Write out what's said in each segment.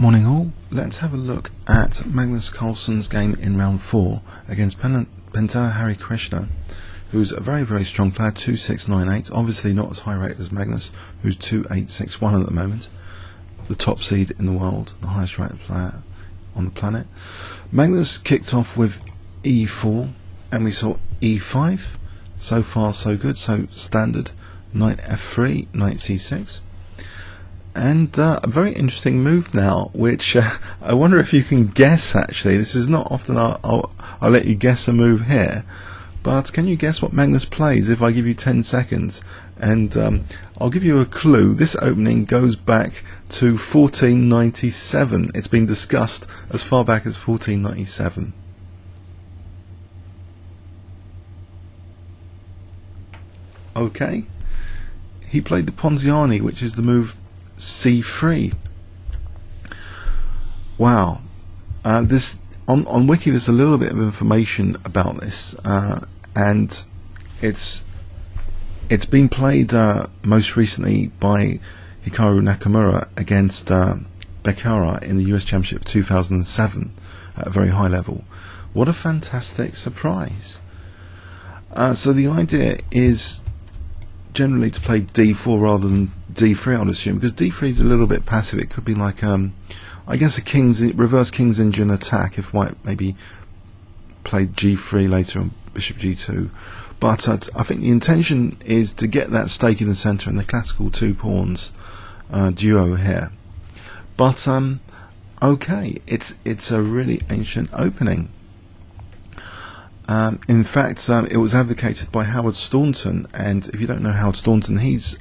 Morning all, let's have a look at Magnus Carlsen's game in round 4 against Pentala Harikrishna, who's a very strong player, 2-6-9-8, obviously not as high rated as Magnus, who's 2-8-6-1 at the moment, the top seed in the world, the highest rated player on the planet. Magnus kicked off with e4 and we saw e5, so far so good, so standard, knight f3, knight c6. And a very interesting move now, which I wonder if you can guess. Actually, this is not often I'll let you guess a move here, but can you guess what Magnus plays if I give you 10 seconds? And I'll give you a clue. This opening goes back to 1497. It's been discussed as far back as 1497. Okay, he played the Ponziani, which is the move c3. Wow. This on Wiki there's a little bit of information about this, and it's been played most recently by Hikaru Nakamura against Bekara in the US Championship 2007 at a very high level. What a fantastic surprise. So the idea is generally to play d4 rather than d3, I would assume, because d3 is a little bit passive. It could be like I guess a reverse King's Engine attack if white maybe played g3 later on bishop g2. But I think the intention is to get that stake in the centre and the classical two pawns duo here. But okay, it's a really ancient opening. In fact, it was advocated by Howard Staunton, and if you don't know Howard Staunton, he's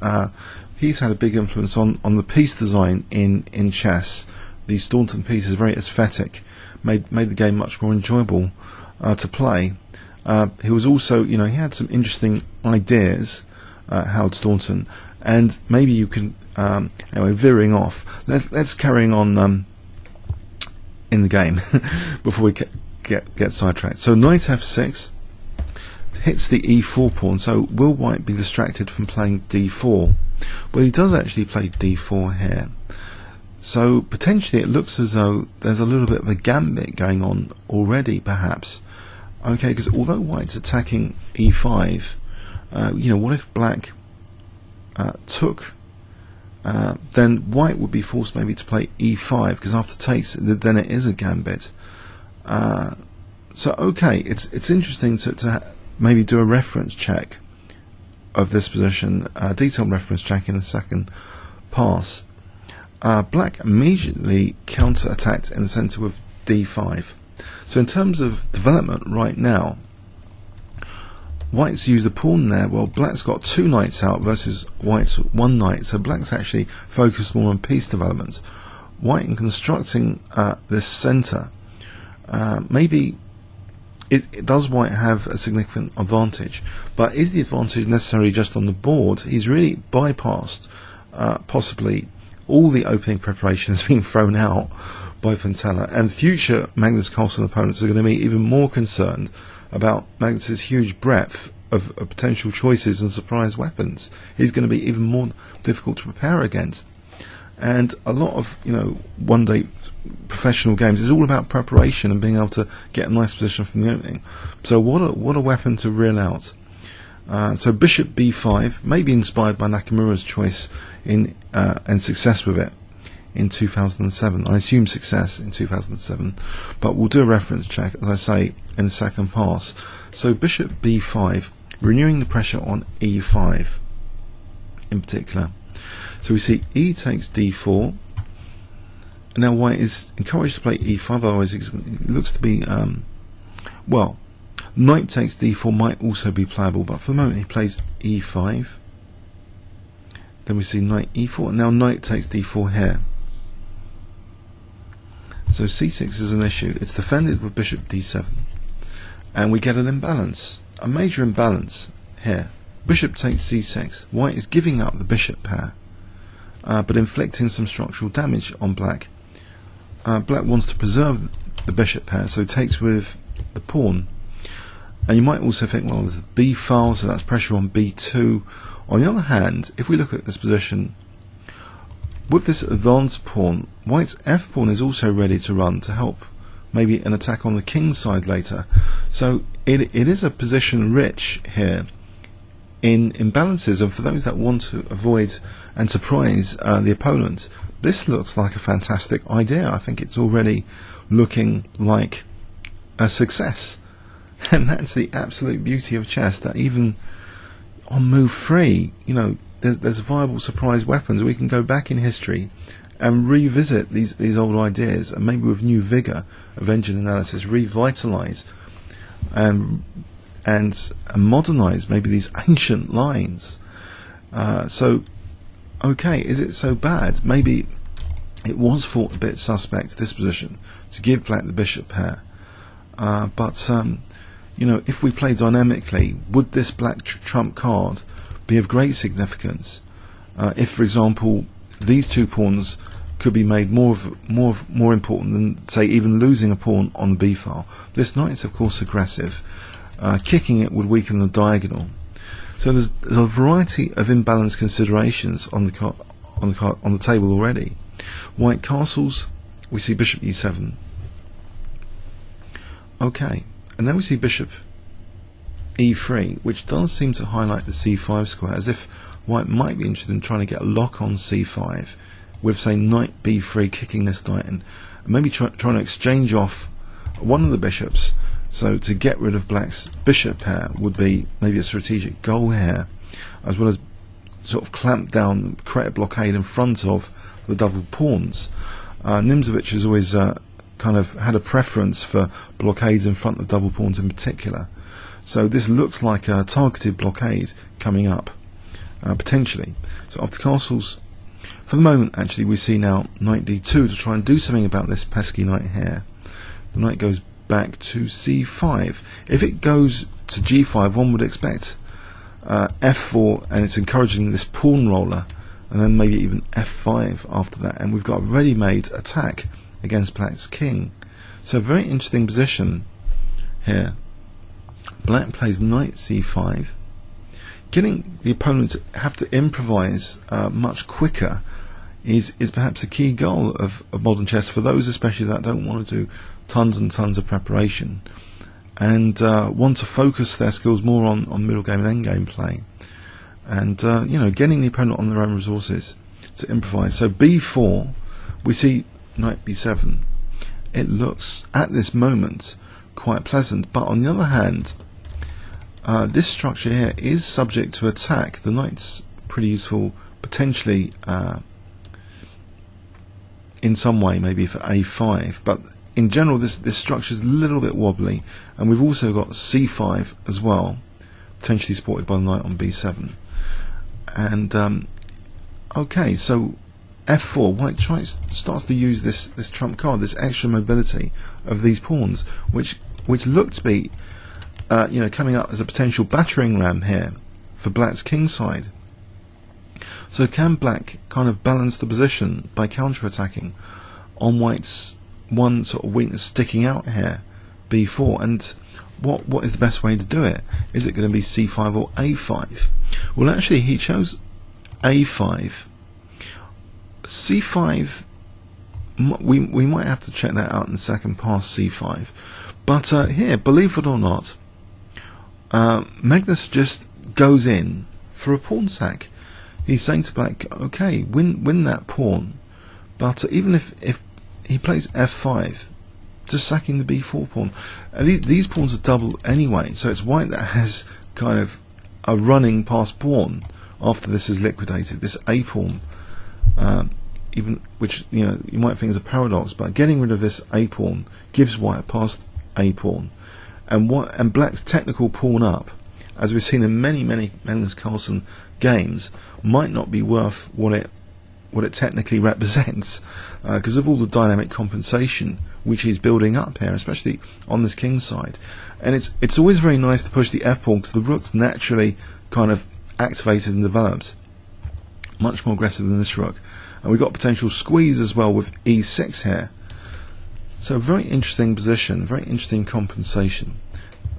had a big influence on the piece design in chess. The Staunton piece is very aesthetic, made the game much more enjoyable to play. He was also, he had some interesting ideas, Howard Staunton, and maybe you can anyway, veering off. Let's carry on in the game before we get sidetracked. So knight f6 hits the e4 pawn, so will white be distracted from playing d4? Well, he does actually play d4 here, so potentially it looks as though there's a little bit of a gambit going on already, perhaps. Okay, because although white's attacking e5, what if black took, then white would be forced maybe to play e5, because after takes then it is a gambit. So okay, it's interesting to maybe do a reference check of this position, a detailed reference check in the second pass. Black immediately counter-attacked in the centre with d5. So in terms of development right now, white's used the pawn there. Well, black's got two knights out versus white's one knight, so black's actually focused more on piece development. White in constructing this centre, maybe does white have a significant advantage, but is the advantage necessarily just on the board? He's really bypassed possibly all the opening preparation has been thrown out by Pentala, and future Magnus Carlsen opponents are going to be even more concerned about Magnus's huge breadth of potential choices and surprise weapons. He's going to be even more difficult to prepare against. And a lot of one-day professional games is all about preparation and being able to get a nice position from the opening. So what a weapon to reel out. So bishop b5, maybe inspired by Nakamura's choice and success with it in 2007. I assume success in 2007, but we'll do a reference check, as I say, in the second pass. So bishop b5, renewing the pressure on e5 in particular. So we see e takes d4. Now white is encouraged to play e5, otherwise it looks to be, well, knight takes d4 might also be playable, but for the moment he plays e5. Then we see knight e4, and now knight takes d4 here. So c6 is an issue. It's defended with bishop d7, and we get an imbalance, a major imbalance here. Bishop takes c6. White is giving up the bishop pair, but inflicting some structural damage on black. Black wants to preserve the bishop pair, so takes with the pawn. And you might also think, well, there's the b file, so that's pressure on b2. On the other hand, if we look at this position, with this advanced pawn, white's f-pawn is also ready to run to help maybe an attack on the king side later. So it is a position rich here in imbalances, and for those that want to avoid and surprise the opponent, this looks like a fantastic idea. I think it's already looking like a success, and that's the absolute beauty of chess, that even on move 3, you know, there's viable surprise weapons. We can go back in history and revisit these old ideas, and maybe with new vigour of engine analysis revitalise and modernise maybe these ancient lines. So okay, is it so bad? Maybe it was thought a bit suspect, this position, to give black the bishop pair, but you know, if we play dynamically, would this black trump card be of great significance if, for example, these two pawns could be made more important than, say, even losing a pawn on the b file? This knight is of course aggressive. Kicking it would weaken the diagonal. So there's a variety of imbalanced considerations on the table already. White castles, we see bishop e7. Okay, and then we see bishop e3, which does seem to highlight the c5 square, as if white might be interested in trying to get a lock on c5 with, say, knight b3, kicking this knight, and maybe trying to exchange off one of the bishops. So to get rid of black's bishop pair would be maybe a strategic goal here, as well as sort of clamp down, create a blockade in front of the double pawns. Nimzovich has always kind of had a preference for blockades in front of double pawns in particular. So this looks like a targeted blockade coming up, potentially. So after castles, for the moment actually, we see now knight d2 to try and do something about this pesky knight here. The knight goes back to c5. If it goes to g5, one would expect f4, and it's encouraging this pawn roller, and then maybe even f5 after that, and we've got a ready-made attack against black's king. So very interesting position here. Black plays knight c5. Getting the opponent to have to improvise much quicker is perhaps a key goal of modern chess, for those especially that don't want to do tons and tons of preparation and want to focus their skills more on middle game and endgame play, and you know, getting the opponent on their own resources to improvise. So b4, we see knight b7. It looks at this moment quite pleasant, but on the other hand, this structure here is subject to attack. The knight's pretty useful potentially in some way, maybe for a5, but in general this structure is a little bit wobbly, and we've also got c5 as well, potentially supported by the knight on b7. And okay, so f4, white starts to use this trump card, this extra mobility of these pawns, which look to be you know, coming up as a potential battering ram here for black's king side. So can black kind of balance the position by counter-attacking on white's one sort of weakness sticking out here, b4? And what is the best way to do it? Is it going to be c5 or a5? Well, actually he chose a5. c5, we might have to check that out in a second, past c5. But here, believe it or not, Magnus just goes in for a pawn sack. He's saying to black, okay, win that pawn, but even if he plays f5, just sacking the b4 pawn. These pawns are double anyway, so it's white that has kind of a running past pawn after this is liquidated. This a pawn, even, which, you know, you might think is a paradox, but getting rid of this a pawn gives white a past a pawn, and black's technical pawn up, as we've seen in many Magnus Carlsen games, might not be worth what it technically represents, because of all the dynamic compensation which he's building up here, especially on this king side. And it's always very nice to push the f pawn, because the rook's naturally kind of activated and developed, much more aggressive than this rook, and we've got potential squeeze as well with e6 here. So very interesting position, very interesting compensation.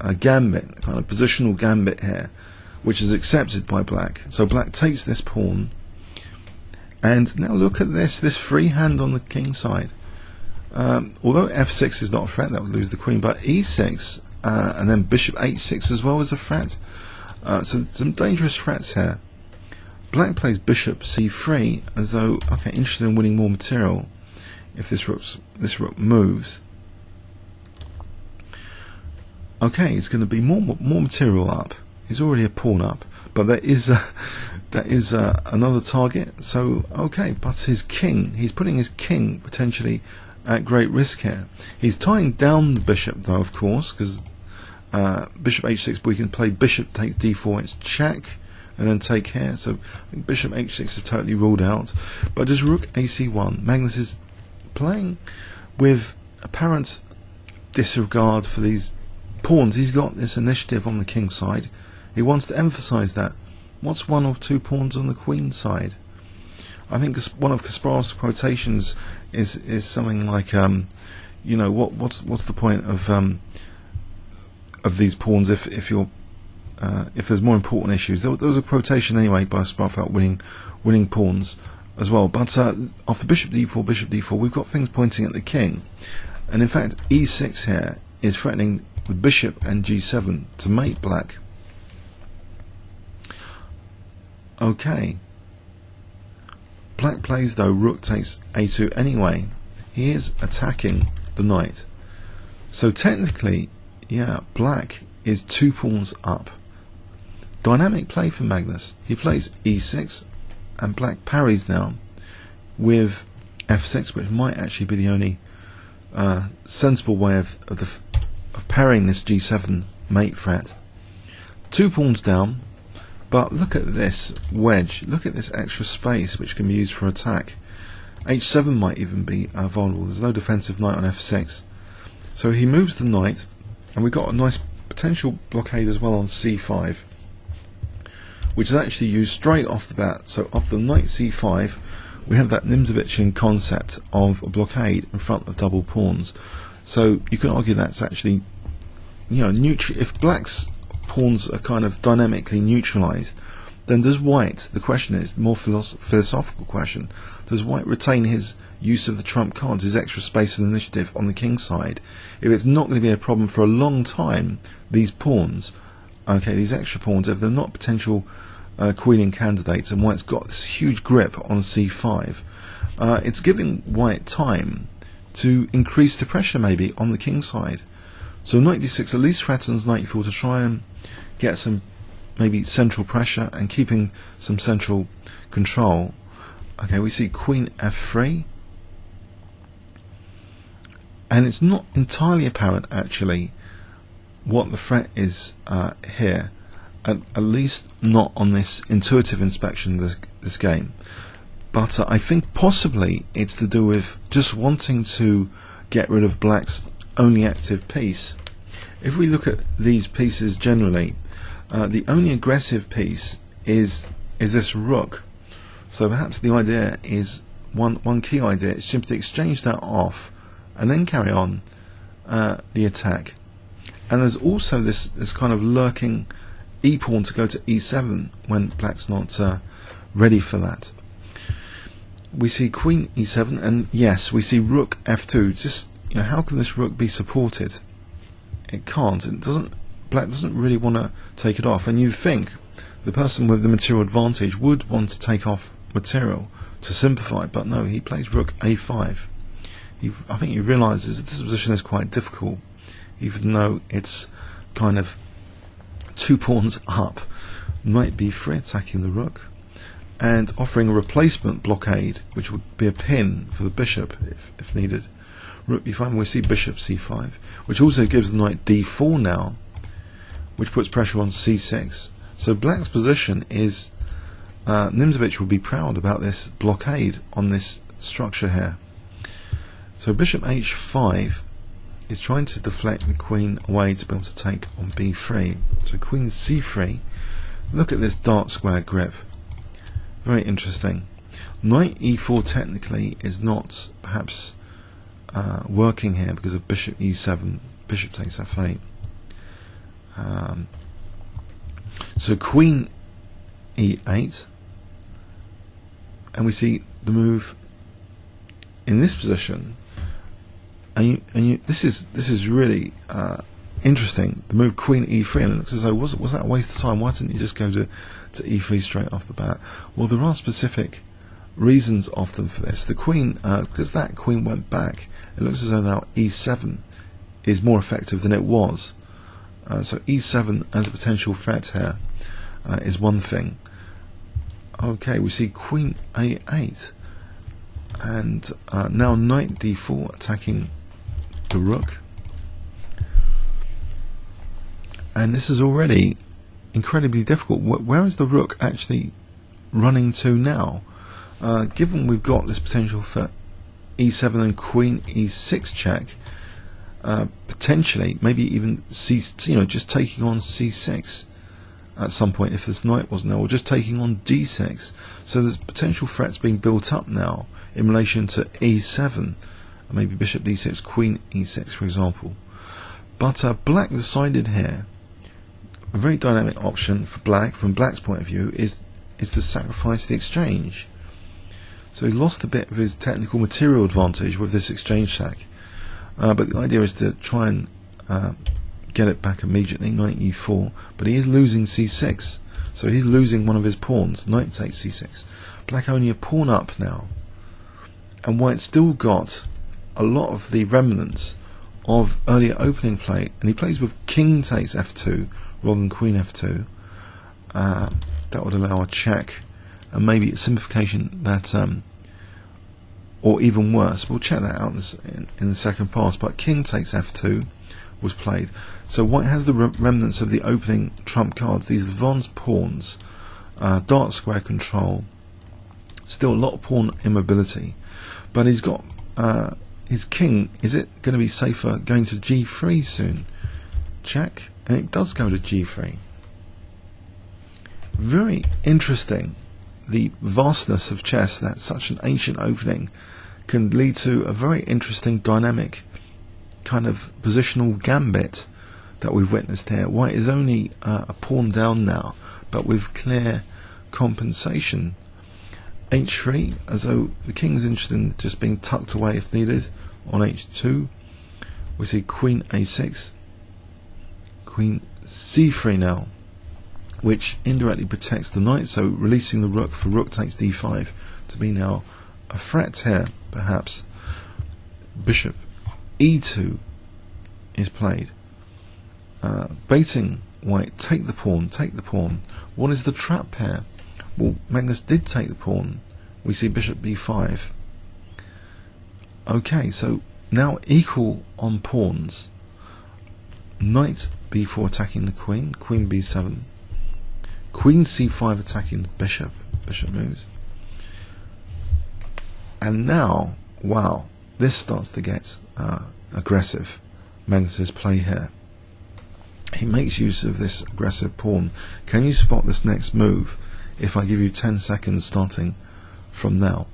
A gambit, kind of positional gambit here, which is accepted by black. So black takes this pawn, And now look at this free hand on the king side. Although f6 is not a threat, that would lose the queen, but e6 and then bishop h6 as well is a threat. So some dangerous threats here. Black plays bishop c3 as though, okay, interested in winning more material if this rook moves. Okay, it's going to be more material up. He's already a pawn up, but there is another target. So okay, but his king, he's putting his king potentially at great risk here. He's tying down the bishop though, of course, because bishop h6, we can play bishop takes d4, it's check, and then take here. So bishop h6 is totally ruled out. But just rook ac1, Magnus is playing with apparent disregard for these pawns. He's got this initiative on the king side. He wants to emphasize that. What's 1 or 2 pawns on the queen side? I think one of Kasparov's quotations is something like, you know, what's the point of these pawns if there's more important issues. There was a quotation anyway by Kasparov about winning pawns as well. But after bishop d4, we've got things pointing at the king, and in fact e6 here is threatening the bishop and g7 to mate black. Okay. Black plays though rook takes a2 anyway. He is attacking the knight. So technically, yeah, black is 2 pawns up. Dynamic play for Magnus. He plays e6 and black parries now with f6, which might actually be the only sensible way of parrying this g7 mate threat. 2 pawns down. But look at this wedge, look at this extra space which can be used for attack. h7 might even be vulnerable, there's no defensive knight on f6. So he moves the knight, and we've got a nice potential blockade as well on c5, which is actually used straight off the bat. So off the knight c5, we have that nimzovichian concept of a blockade in front of double pawns. So you can argue that's actually, you know, if black's pawns are kind of dynamically neutralised, then does white, the question is, the more philosophical question, does white retain his use of the trump cards, his extra space and initiative on the king side? If it's not going to be a problem for a long time, these pawns, okay, these extra pawns, if they're not potential queening candidates, and white's got this huge grip on c5, it's giving white time to increase the pressure maybe on the king side. So knight d6 at least threatens knight e4 to try and get some maybe central pressure and keeping some central control. Okay, we see queen f3, and it's not entirely apparent actually what the threat is here, at least not on this intuitive inspection of this game. But I think possibly it's to do with just wanting to get rid of black's only active piece. If we look at these pieces generally, the only aggressive piece is this rook. So perhaps the idea is one key idea is simply exchange that off and then carry on the attack. And there's also this kind of lurking e pawn to go to e7 when black's not ready for that. We see queen e7, and yes, we see rook f2. Just, you know, how can this rook be supported? It can't. It doesn't. Black doesn't really want to take it off, and you'd think the person with the material advantage would want to take off material to simplify, but no, he plays rook a5. I think he realises this position is quite difficult, even though it's kind of 2 pawns up. Knight b3 attacking the rook, and offering a replacement blockade, which would be a pin for the bishop if needed. Rook b5, we see bishop c5, which also gives the knight d4 now, which puts pressure on c6. So black's position is, Nimzovich will be proud about this blockade on this structure here. So bishop h5 is trying to deflect the queen away to be able to take on b3. So queen c3, look at this dark square grip. Very interesting. Knight e4 technically is not perhaps working here because of bishop e7, bishop takes f8. So queen e8, and we see the move in this position, this is really interesting. The move Queen E3, and it looks as though was that a waste of time? Why didn't you just go to E3 straight off the bat? Well, there are specific reasons often for this. The Queen, because that Queen went back, it looks as though now E7 is more effective than it was. So E7 as a potential threat here is one thing. Okay, we see Queen A8, and now Knight D4 attacking the Rook, and this is already incredibly difficult. Where is the Rook actually running to now? Given we've got this potential for E7 and Queen E6 check, potentially maybe even just taking on C6 at some point if this knight wasn't there, or just taking on D6. So there's potential threats being built up now in relation to E7, maybe Bishop D6, Queen E6, for example. But Black decided here, a very dynamic option for Black from Black's point of view is to sacrifice the exchange. So he lost a bit of his technical material advantage with this exchange sack, but the idea is to try and get it back immediately. Knight E4, but he is losing C6, so he's losing one of his pawns. Knight takes C6. Black only a pawn up now, and White still got a lot of the remnants of earlier opening play, and he plays with King takes F2 rather than Queen F2. That would allow a check and maybe a simplification that, or even worse, we'll check that out in the second pass, but King takes F2 was played. So White has the remnants of the opening trump cards, these advanced pawns, dark square control, still a lot of pawn immobility, but he's got his king. Is it going to be safer going to G3 soon? Check, and it does go to G3. Very interesting, the vastness of chess, that such an ancient opening can lead to a very interesting dynamic kind of positional gambit that we've witnessed here. White is only a pawn down now, but with clear compensation. H3, as though the king's interested in just being tucked away if needed. On H2 we see Queen A6, Queen C3 now, which indirectly protects the knight, so releasing the rook for rook takes D5 to be now a threat here, perhaps. Bishop E2 is played, baiting White, take the pawn, take the pawn. What is the trap here? Well, Magnus did take the pawn. We see Bishop B5. Okay, so now equal on pawns. Knight B4 attacking the Queen, Queen B7, Queen C5 attacking the Bishop, Bishop moves. And now, wow, this starts to get aggressive. Magnus's play here. He makes use of this aggressive pawn. Can you spot this next move if I give you 10 seconds starting from now?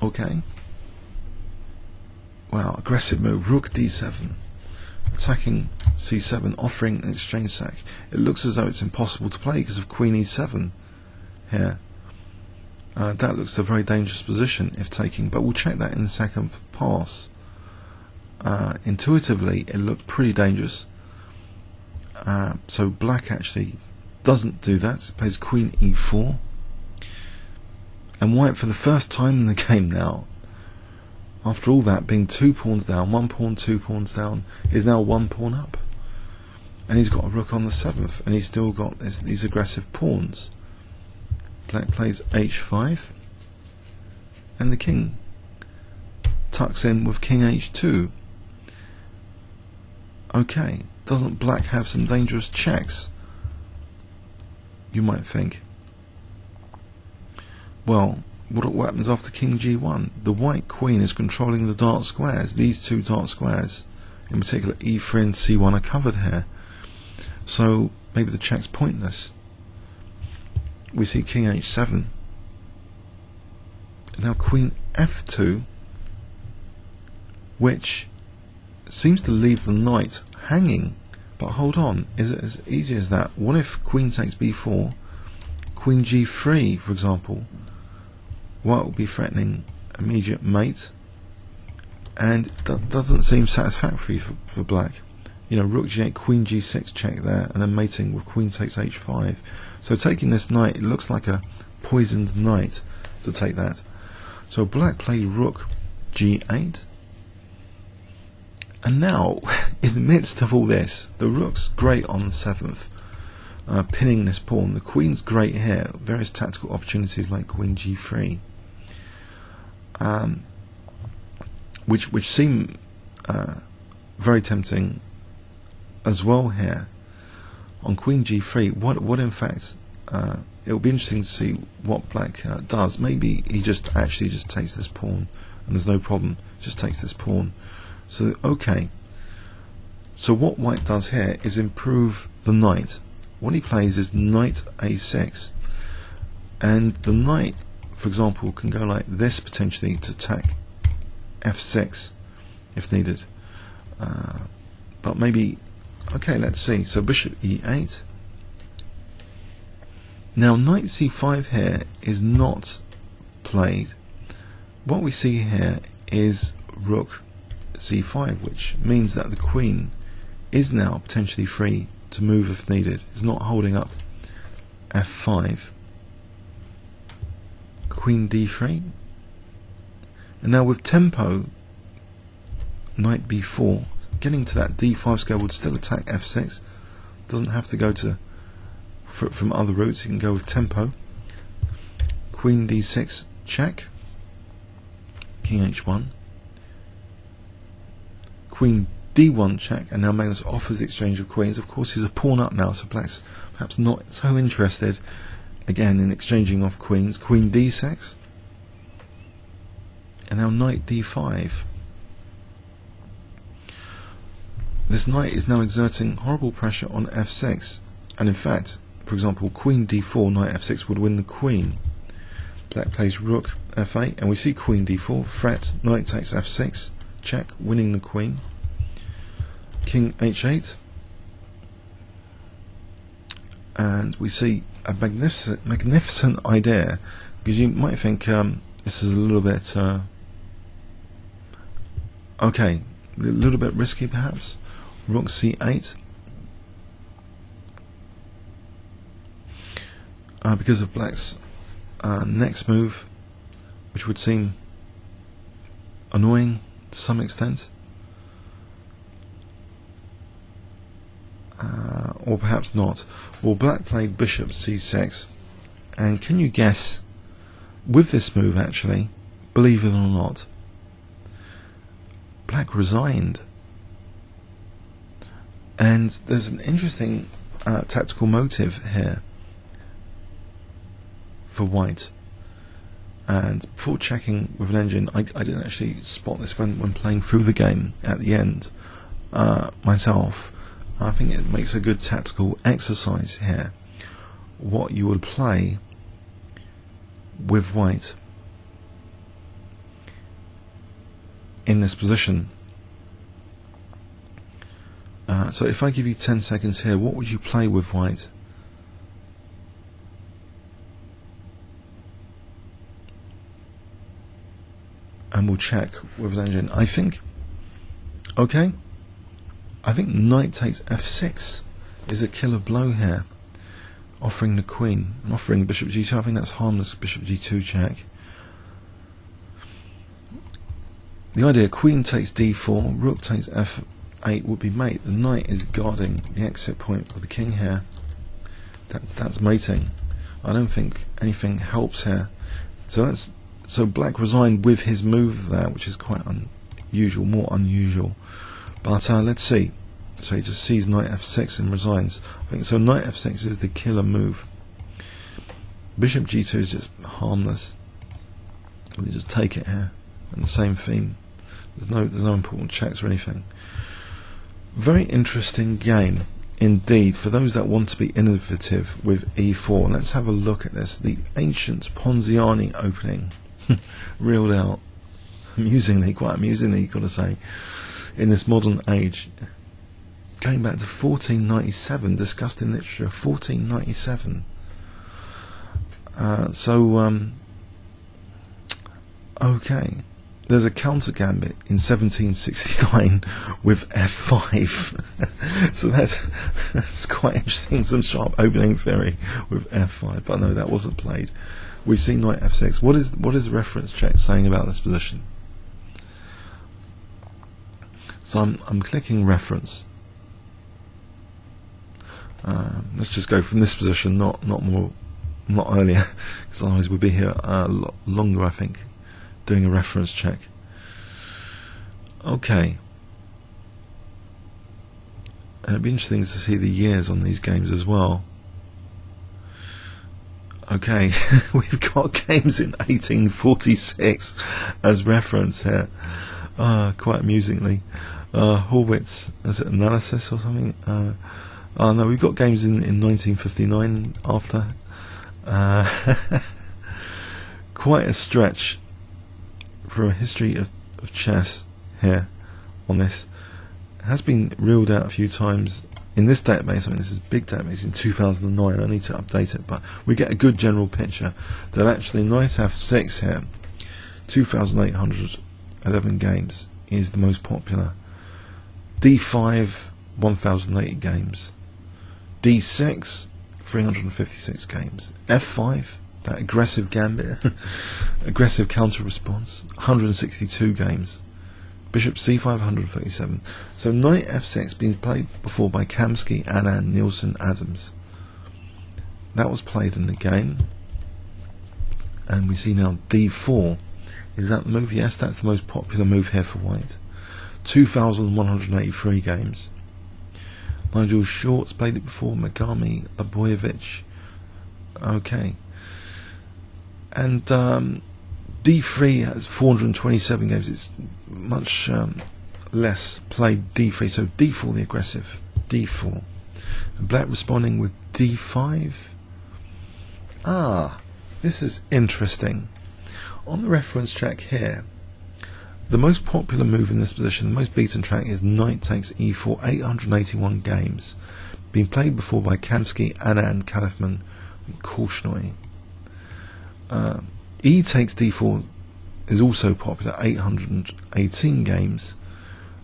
Okay. Wow, aggressive move. Rook D7. Attacking C7, offering an exchange sack. It looks as though it's impossible to play because of Queen E7 here. That looks a very dangerous position if taking, but we'll check that in the second pass. Intuitively, it looked pretty dangerous. So Black actually doesn't do that. It plays Queen E4. And White, for the first time in the game now, after all that being 2 pawns down, 1 pawn, 2 pawns down, is now 1 pawn up. And he's got a rook on the 7th, and he's still got these aggressive pawns. Black plays H5, and the king tucks in with King H2. Okay, doesn't Black have some dangerous checks? You might think. Well, what happens after King G1? The White Queen is controlling the dark squares. These 2 dark squares, in particular E3 and C1, are covered here. So maybe the check's pointless. We see King H7. Now Queen F2, which seems to leave the knight hanging But hold on, is it as easy as that? What if queen takes b4, queen g3, for example? White will be threatening immediate mate, and that doesn't seem satisfactory for black. You know, rook g8, queen g6 check there, and then mating with queen takes h5. So taking this knight, it looks like a poisoned knight to take that. So black played rook g8, and now in the midst of all this, the rook's great on the 7th, pinning this pawn. The queen's great here, various tactical opportunities like queen g3, which seem very tempting as well here. On queen g3, what in fact, it will be interesting to see what black does. Maybe he just takes this pawn and there's no problem, just takes this pawn. So okay, so what white does here is improve the knight. What he plays is knight a6, and the knight, for example, can go like this potentially to attack f6 if needed, but maybe, okay, let's see. So bishop e8. Now knight c5 here is not played. What we see here is rook c5, which means that the queen is now potentially free to move if needed. It's not holding up f5. Queen d3, and now with tempo, knight b4, getting to that d5 square would still attack f6. Doesn't have to go to from other routes. You can go with tempo. Queen d6 check, king h1, queen d1 check, and now Magnus offers the exchange of queens. Of course, he's a pawn up now, so black's perhaps not so interested again in exchanging off queens. Queen d6, and now knight d5. This knight is now exerting horrible pressure on f6, and in fact, for example, queen d4, knight f6 would win the queen. Black plays rook f8, and we see queen d4, threat, knight takes f6, check, winning the queen. King h8, and we see a magnificent idea, because you might think this is a little bit okay, a little bit risky perhaps. Rook c8, because of black's next move, which would seem annoying to some extent, or perhaps not. Well, black played bishop c6, and can you guess, with this move actually, believe it or not, black resigned. And there's an interesting tactical motive here for white. And before checking with an engine, I didn't actually spot this when playing through the game at the end myself. I think it makes a good tactical exercise here, what you would play with white in this position. So if I give you 10 seconds here, what would you play with white? And we'll check with an engine. I think, okay, I think knight takes f6 is a killer blow here, offering the queen and offering bishop g2. I think that's harmless. Bishop g2 check. The idea, queen takes d4, rook takes f8 would be mate. The knight is guarding the exit point of the king here. That's mating. I don't think anything helps here. So black resigned with his move there, which is quite unusual, more unusual. But let's see. So he just sees knight f6 and resigns. I think so. Knight f6 is the killer move. Bishop g2 is just harmless. We just take it here, and the same theme. There's no important checks or anything. Very interesting game indeed for those that want to be innovative with e4. Let's have a look at this. The ancient Ponziani opening, reeled out amusingly, quite amusingly, you've got to say, in this modern age. going back to 1497, discussed in literature, 1497. Okay, there's a counter gambit in 1769 with f5. So that's quite interesting. Some sharp opening theory with f5, but no, that wasn't played. We see knight f6. What is the reference check saying about this position? So I'm clicking reference. Let's just go from this position, not earlier, because otherwise we'll be here a lot longer, I think, doing a reference check. Okay. It'd be interesting to see the years on these games as well. Okay, we've got games in 1846 as reference here. Quite amusingly. Horwitz, is it analysis or something? No, we've got games in 1959 after. Quite a stretch for a history of chess here on this. It has been reeled out a few times in this database. I mean, this is a big database in 2009. I need to update it, but we get a good general picture that actually knight f6 here, 2,811 games, is the most popular. d5, 1,080 games. d6, 356 games. f5, that aggressive gambit, aggressive counter response, 162 games. Bishop c5, 137. So knight f6 been played before by Kamsky, Anand, Nielsen, Adams. That was played in the game. And we see now d4. Is that the move? Yes, that's the most popular move here for white. 2,183 games. Nigel Short's played it before, Megami, Laboyevich. Okay. And d3 has 427 games. It's much less played d3. So d4 the aggressive. d4. And black responding with d5. This is interesting. On the reference track here, the most popular move in this position, the most beaten track, is knight takes e4, 881 games. Been played before by Kamsky, Anand, Kalifman, and Korchnoi. E takes d4 is also popular, 818 games.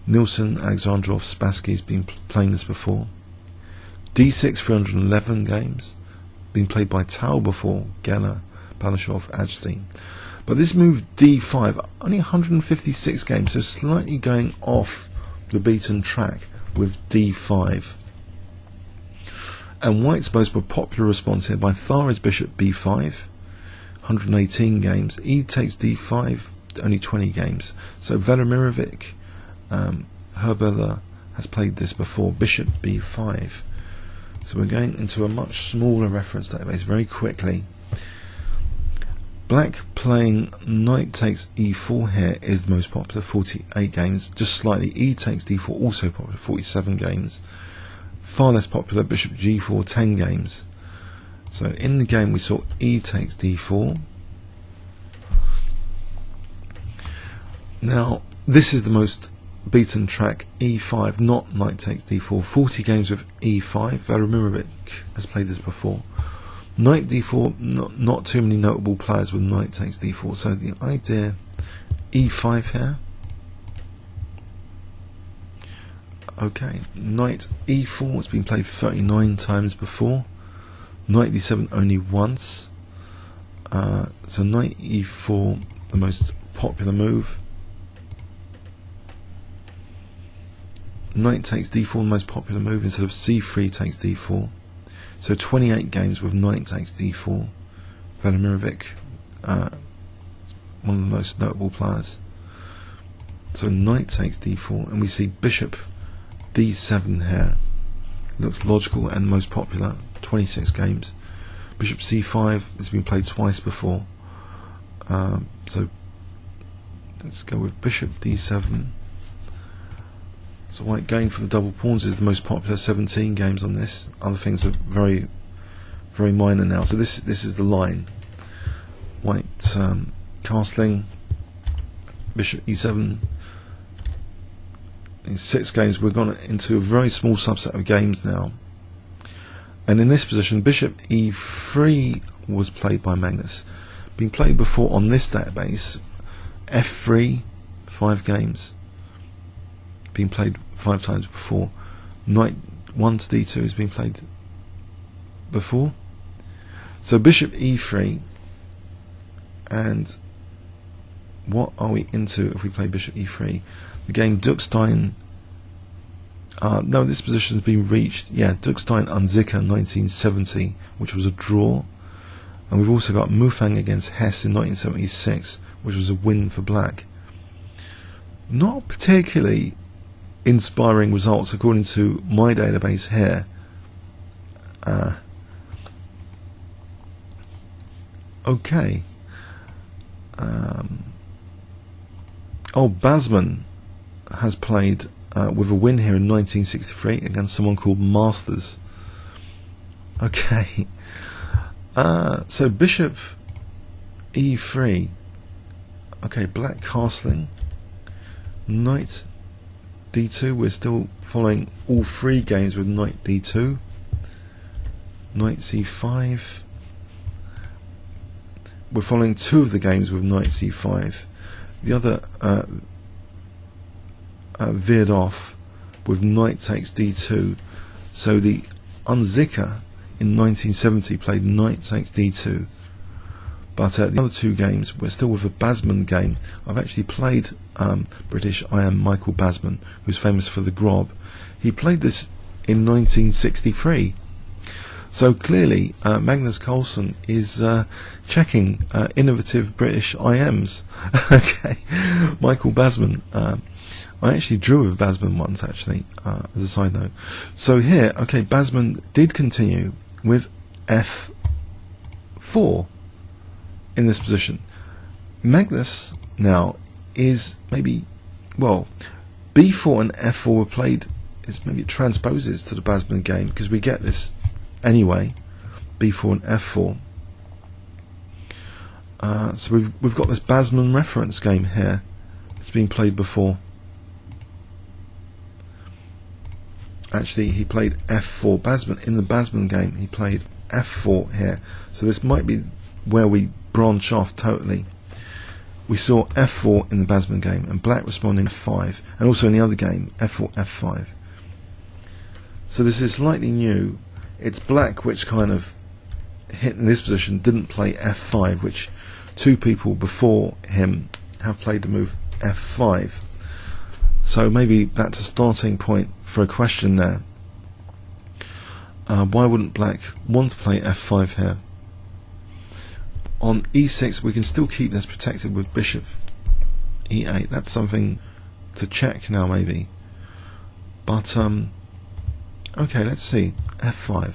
Nielsen, Alexandrov, Spassky's been playing this before. d6, 311 games. Been played by Tao before, Geller, Balashov, Ajstein. But this move d5, only 156 games, so slightly going off the beaten track with d5. And white's most popular response here by far is bishop b5, 118 games. E takes d5, only 20 games. So Velimirovic, Herbeler has played this before, bishop b5. So we're going into a much smaller reference database very quickly. Black playing knight takes e4 here is the most popular, 48 games. Just slightly, e takes d4 also popular, 47 games. Far less popular, bishop g4, 10 games. So in the game we saw e takes d4. Now this is the most beaten track, e5, not knight takes d4. 40 games with e5. Velimirovic has played this before. Knight d4, not too many notable players with knight takes d4. So the idea, e5 here. Okay, knight e4 has been played 39 times before. Knight d7 only once. So knight e4, the most popular move. Knight takes d4, the most popular move, instead of c3 takes d4. So 28 games with knight takes d4. Velimirovic, one of the most notable players. So knight takes d4, and we see bishop d7 here. Looks logical and most popular, 26 games. Bishop c5 has been played twice before. So let's go with bishop d7. So white going for the double pawns is the most popular, 17 games on this. Other things are very, very minor now. So this is the line. White castling, bishop e7. in 6 games. We've gone into a very small subset of games now. And in this position, bishop e3 was played by Magnus. Been played before on this database. f3, 5 games. Been played 5 times before. Knight 1 to d2 has been played before. So bishop e3, and what are we into if we play bishop e3? The game Dukstein. No, this position has been reached. Yeah, Dukstein Unzicker 1970, which was a draw. And we've also got Mufang against Hess in 1976, which was a win for black. Not particularly inspiring results according to my database here. Okay. Basman has played with a win here in 1963 against someone called Masters. Okay. So bishop e3. Okay, black castling. Knight d2. We're still following all 3 games with knight d2. Knight c5. We're following 2 of the games with knight c5. The other veered off with knight takes d2. So the Unzicker in 1970 played knight takes d2. But the other 2 games, we're still with a Basman game. I've actually played British I am Michael Basman, who's famous for the Grob. He played this in 1963. So clearly, Magnus Carlsen is checking innovative British IMs. Okay, Michael Basman. I actually drew with Basman once, actually, as a side note. So here, okay, Basman did continue with f4 in this position. Magnus now is maybe, well, b4 and f4 were played, is maybe it transposes to the Basman game, because we get this anyway, b4 and f4. So we've got this Basman reference game here. It's been played before. Actually, he played f4. Basman, in the Basman game, he played f4 here. So this might be where we branch off totally. We saw f4 in the Basman game, and black responding f5, and also in the other game, f4, f5. So this is slightly new. It's black which kind of hit in this position, didn't play f5, which 2 people before him have played the move f5. So maybe that's a starting point for a question there. Why wouldn't black want to play f5 here? On e6 we can still keep this protected with bishop e8. That's something to check now maybe. But okay, let's see. f5.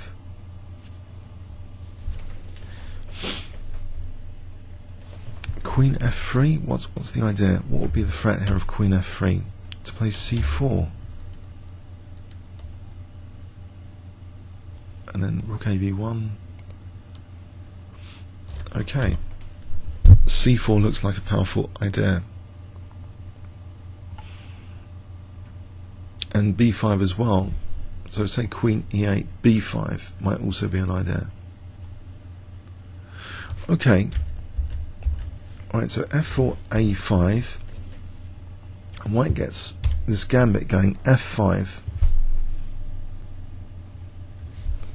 Queen f3. What's the idea? What would be the threat here of queen f3? To play c4. And then rook ab1. Okay. c4 looks like a powerful idea. And b5 as well. So say queen e8, b5 might also be an idea. Okay. Alright, so f4, a5. And white gets this gambit going, f5.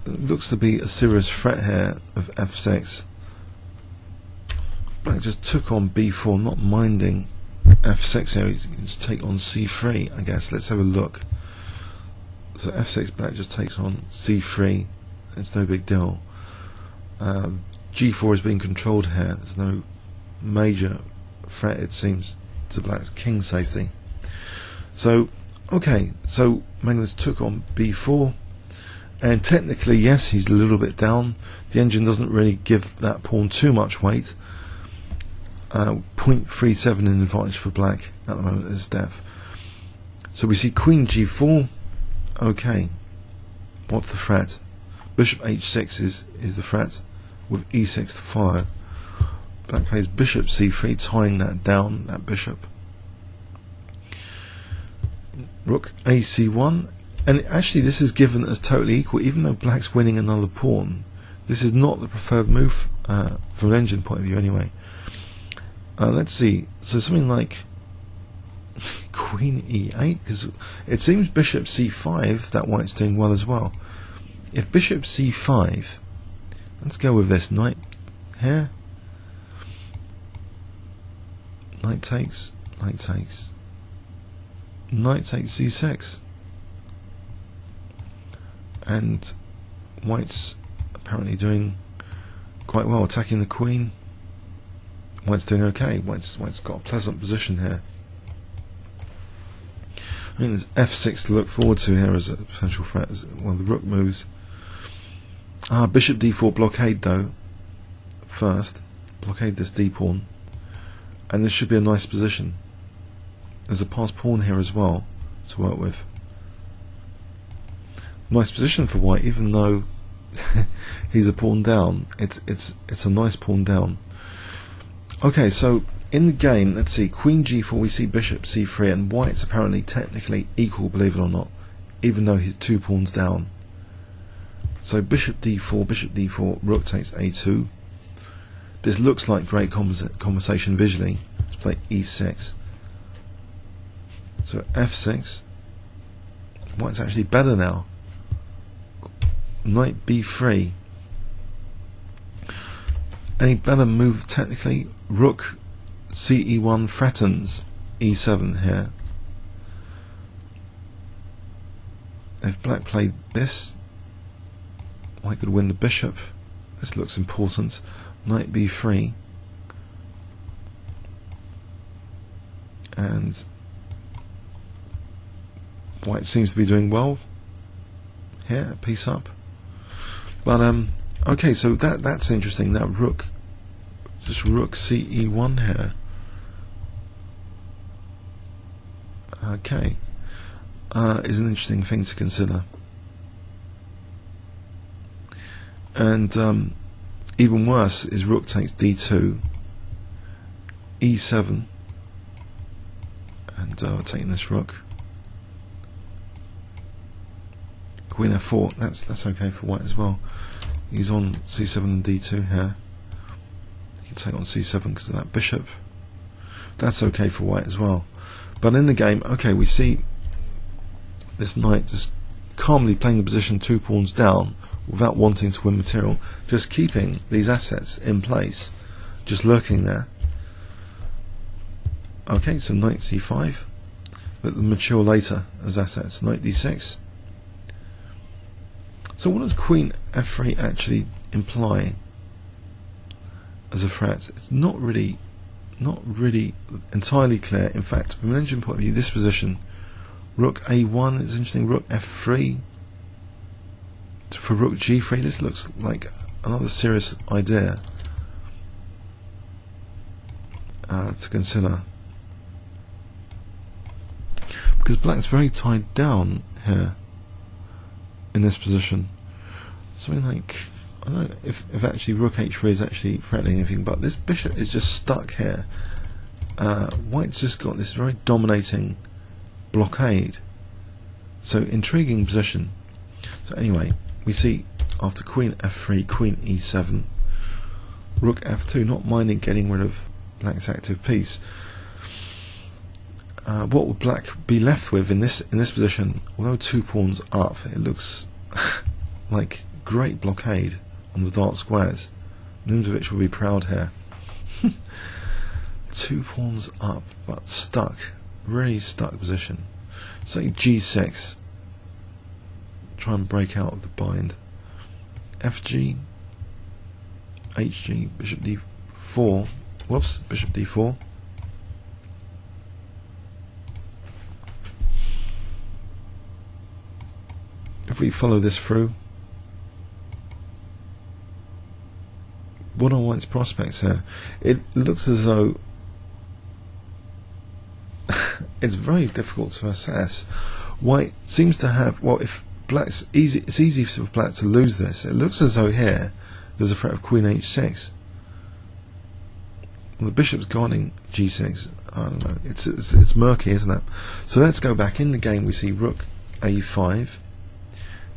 It looks to be a serious threat here of f6. Black just took on b4, not minding f6 here. He can just take on c3, I guess. Let's have a look. So f6, black just takes on c3. It's no big deal. g4 is being controlled here. There's no major threat, it seems, to black's king safety. So, okay, so Magnus took on b4. And technically, yes, he's a little bit down. The engine doesn't really give that pawn too much weight. 0.37 in advantage for black at the moment at this depth. So we see queen g4. Okay, what's the threat? Bishop h6 is the threat, with e6 to follow. Black plays bishop c3, tying that down, that bishop. Rook AC1, and actually this is given as totally equal, even though black's winning another pawn. This is not the preferred move from an engine point of view anyway. Let's see, so something like Queen E8, because it seems Bishop C5, that white's doing well as well. If Bishop C5, let's go with this, knight here, knight takes, knight takes, knight takes C6, and white's apparently doing quite well, attacking the queen. White's doing okay. White's got a pleasant position here. I think there's f6 to look forward to here as a potential threat as well. The rook moves. Bishop d4 blockade though. First, blockade this d pawn, and this should be a nice position. There's a passed pawn here as well to work with. Nice position for white, even though he's a pawn down. It's a nice pawn down. Okay, so in the game, let's see, Queen G4, we see Bishop C3, and white's apparently technically equal, believe it or not, even though he's 2 pawns down. So Bishop D4, Rook takes A2. This looks like great conversation visually. Let's play E6. So F6. White's actually better now. Knight B3. Any better move technically? Rook CE1 threatens E7 here. If black played this, white could win the bishop. This looks important. Knight B3. And white seems to be doing well here, piece up. But okay, so that's interesting. That rook, just rook CE1 here. Okay, is an interesting thing to consider. And even worse is rook takes D2, E7, and we're taking this rook. Queen F4. That's okay for white as well. He's on C7 and D2 here. He can take on C7 because of that bishop. That's okay for white as well. But in the game, okay, we see this knight just calmly playing the position 2 pawns down without wanting to win material, just keeping these assets in place, just lurking there. Okay, so knight C5, let them mature later as assets. Knight D6. So what does Queen F3 actually imply as a threat? It's not really entirely clear. In fact, from an engine point of view, this position, Rook A1 is interesting. Rook F3 for Rook G3. This looks like another serious idea to consider, because black's very tied down here in this position. Something like, I don't know if actually Rook H3 is actually threatening anything, but this bishop is just stuck here. White's just got this very dominating blockade. So intriguing position. So anyway, we see after Queen F3, Queen E7, Rook F2, not minding getting rid of black's active piece. What would black be left with in this position? Although 2 pawns up, it looks like great blockade on the dark squares. Nimzovich will be proud here. 2 pawns up, but stuck, really stuck position. Say G6, try and break out of the bind. FG, HG, Bishop D4. Whoops, Bishop D4. If we follow this through, what are white's prospects here? It looks as though it's very difficult to assess. White seems to have, well, if black's easy, it's easy for black to lose this. It looks as though here there's a threat of Queen H6. Well, the bishop's guarding G6. I don't know. It's murky, isn't it? So let's go back in the game. We see rook a5,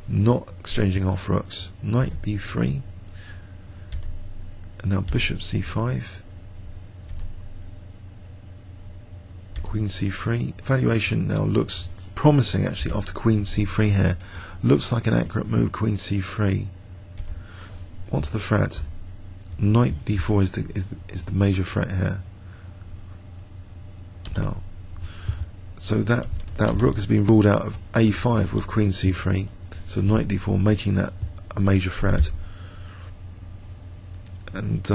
not exchanging off rooks. Knight b3, and now bishop c5, queen c3. Evaluation now looks promising actually after queen c3 here. Looks like an accurate move. Queen c3. What's the threat? Knight d4 is the major threat here. Now, so that rook has been ruled out of a5 with queen c3. So knight d4 making that a major threat. And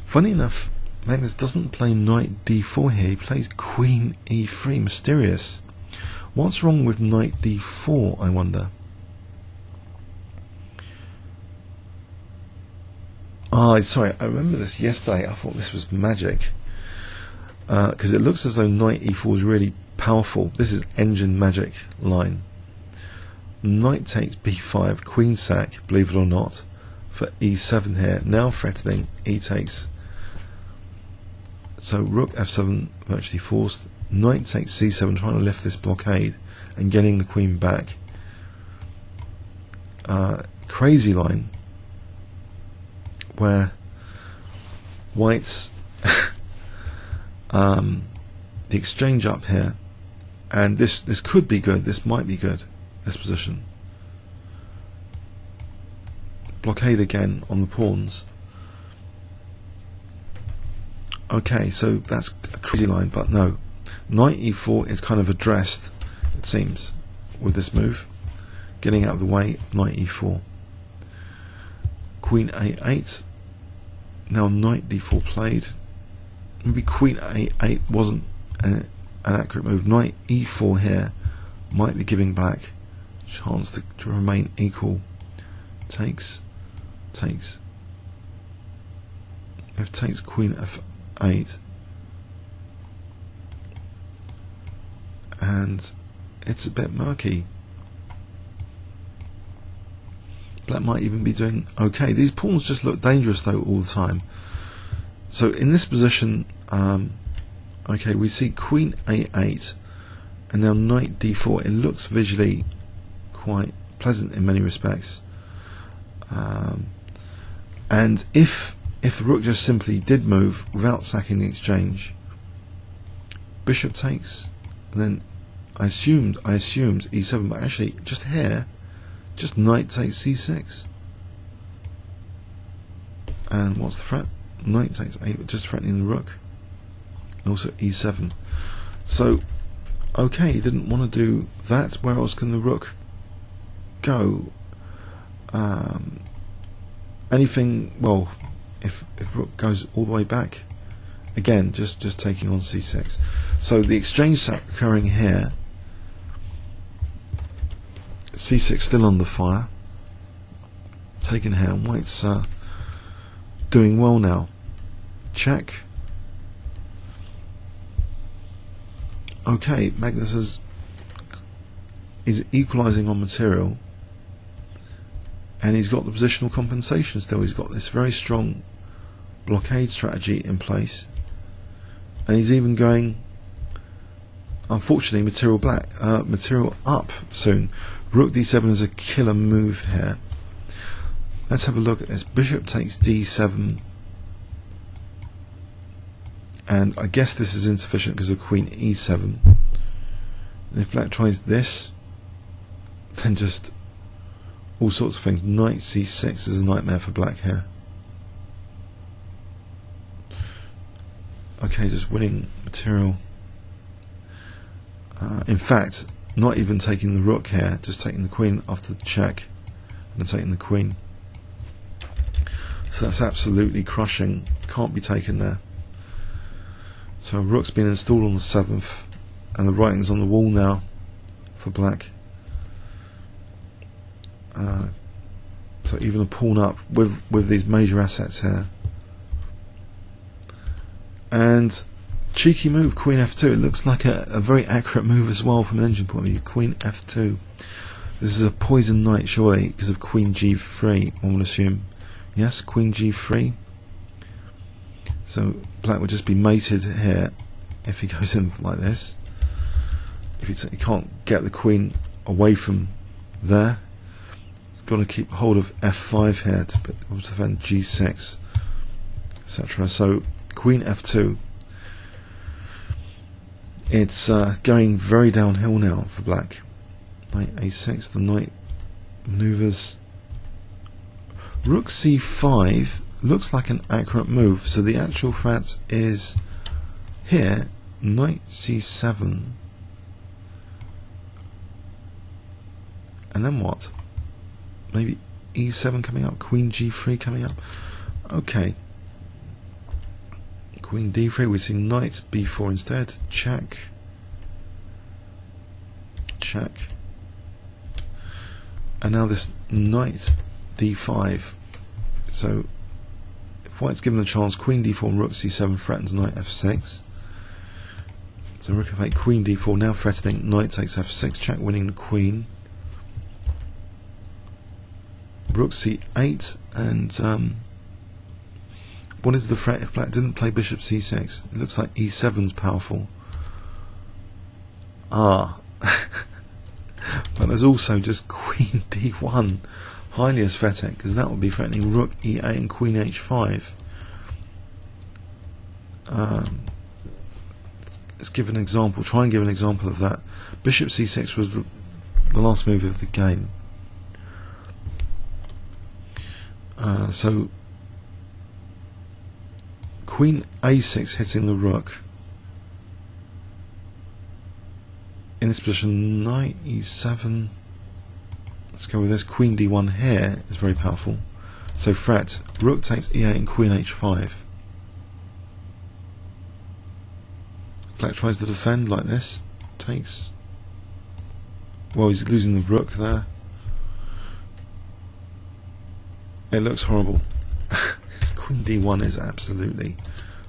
funny enough, Magnus doesn't play knight d4 here. He plays queen e3. Mysterious. What's wrong with knight d4, I wonder? Sorry, I remember this yesterday. I thought this was magic. Because it looks as though knight e4 is really powerful. This is engine magic line. Knight takes b5, queen sack, believe it or not, for e7 here. Now threatening e takes. So rook f7 virtually forced. Knight takes c7, trying to lift this blockade and getting the queen back. Crazy line where white's the exchange up here, and this could be good. This might be good. This position. Blockade again on the pawns. Okay, so that's a crazy line, but no. Knight e4 is kind of addressed, it seems, with this move. Getting out of the way, knight e4. Queen a8. Now knight d4 played. Maybe queen a8 wasn't an accurate move. Knight e4 here might be giving black chance to remain equal. Takes. If takes queen f8, and it's a bit murky. Black might even be doing okay. These pawns just look dangerous though all the time. So in this position, okay, we see queen a8 and now knight d4. It looks visually quite pleasant in many respects. And if the rook just simply did move without sacking the exchange, bishop takes, and then I assumed e7, but actually just here, just knight takes c6. And what's the threat? Knight takes 8, just threatening the rook. And also e7. So, okay, he didn't want to do that. Where else can the rook go? Anything, well, if rook goes all the way back, again, just taking on c6. So the exchange occurring here. c6 still under fire. Taken here, and white's doing well now. Check. Okay, Magnus is equalising on material, and he's got the positional compensation still. He's got this very strong blockade strategy in place, and he's even going, unfortunately, material up soon. Rook d7 is a killer move here. Let's have a look at this. Bishop takes d7, and I guess this is insufficient because of queen e7. And if black tries this, then just all sorts of things. Knight c6 is a nightmare for black here. Okay, just winning material. In fact, not even taking the rook here, just taking the queen after the check, and then taking the queen. So that's absolutely crushing. Can't be taken there. So rook's been installed on the 7th, and the writing's on the wall now for black. So even a pawn up with these major assets here. And cheeky move, queen f2. It looks like a very accurate move as well from an engine point of view. Queen f2. This is a poison knight, surely, because of queen g3, one would assume. Yes, queen g3. So black would just be mated here if he goes in like this. If he can't get the queen away from there, he's got to keep hold of f5 here to defend g6, etc. So queen f2. It's going very downhill now for black. Knight a6, the knight maneuvers. Rook c5 looks like an accurate move, so the actual threat is here, knight c7. And then what? Maybe e7 coming up, queen g3 coming up. Okay. Queen d3, we see knight b4 instead. Check. Check. And now this knight d5. So if white's given the chance, queen d4 and rook c7 threatens knight f6. So rook f8, queen d4 now threatening knight takes f6, check, winning the queen. Rook c8, and what is the threat if black didn't play bishop c6? It looks like e7's powerful. But there's also just queen d1, highly aesthetic, because that would be threatening rook e8 and queen h5. Let's give an example, try and give an example of that. Bishop c6 was the last move of the game. So queen a6 hitting the rook. In this position, knight e7. Let's go with this. Queen d1 here is very powerful. So threat, rook takes e8 and queen h5. Black tries to defend like this. Takes. Well, he's losing the rook there. It looks horrible. This queen d1 is absolutely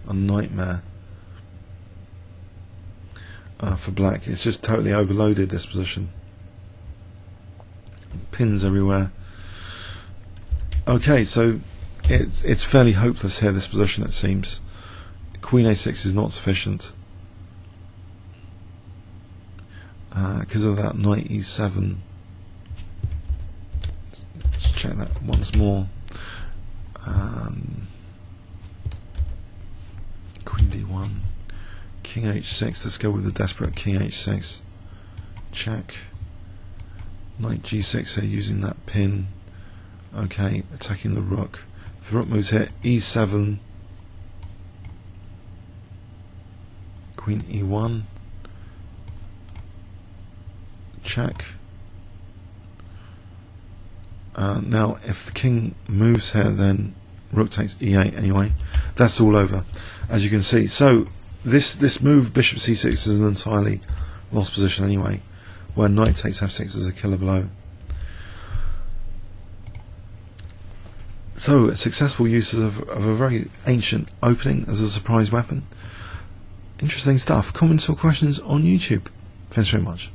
a nightmare for black. It's just totally overloaded, this position. Pins everywhere. Okay, so it's fairly hopeless here, this position, it seems. Queen a6 is not sufficient because of that knight e7. Let's check that once more. Queen d1, king h6. Let's go with the desperate king h6. Check. Knight g6 here, using that pin. Okay, attacking the rook. If the rook moves here, e7, queen e1. Check. Now, if the king moves here, then rook takes e8 anyway. That's all over, as you can see. So this move, bishop c6, is an entirely lost position anyway, where knight takes f6 is a killer blow. So, successful uses of a very ancient opening as a surprise weapon. Interesting stuff. Comments or questions on YouTube. Thanks very much.